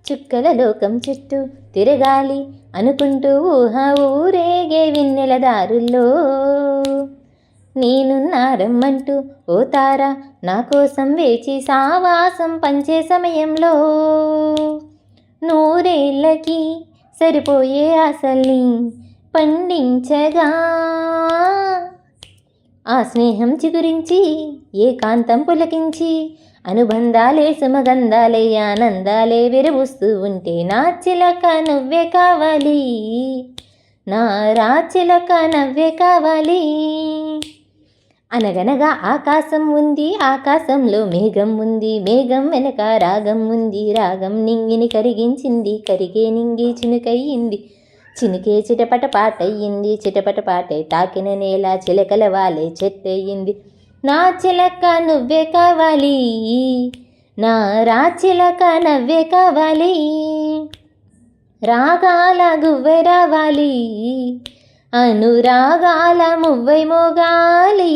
చుక్కల లోకం చుట్టూ తిరగాలి అనుకుంటూ ఊరేగే వెన్నెల దారుల్లో నేనున్నారమ్మంటూ ఓ తార నా కోసం వేచి సావాసం పంచే సమయంలో నూరేళ్ళకి సరిపోయే ఆశల్ని పండించగా ఆ స్నేహం చిగురించి ఏకాంతం పులకించి అనుబంధాలే సుమగంధాలే ఆనందాలే విరబూస్తూ ఉంటే నా చిలక నువ్వే కావాలి, నా రాచిలక నవ్వే కావాలి. అనగనగా ఆకాశం ఉంది, ఆకాశంలో మేఘం ఉంది, మేఘం వెనక రాగం ఉంది, రాగం నింగిని కరిగించింది, కరిగే నింగి చినుకయ్యింది, చినుకే చిటపట పాటయ్యింది, చిటపట పాటే తాకిన నేల చిలకల వాలే చెట్టయ్యింది. నా చిలక నువ్వే కావాలి, నా రాచిలక నవ్వే కావాలి. రాగాల గువ్వె రావాలి, అనురాగాల మువ్వై మోగాలి.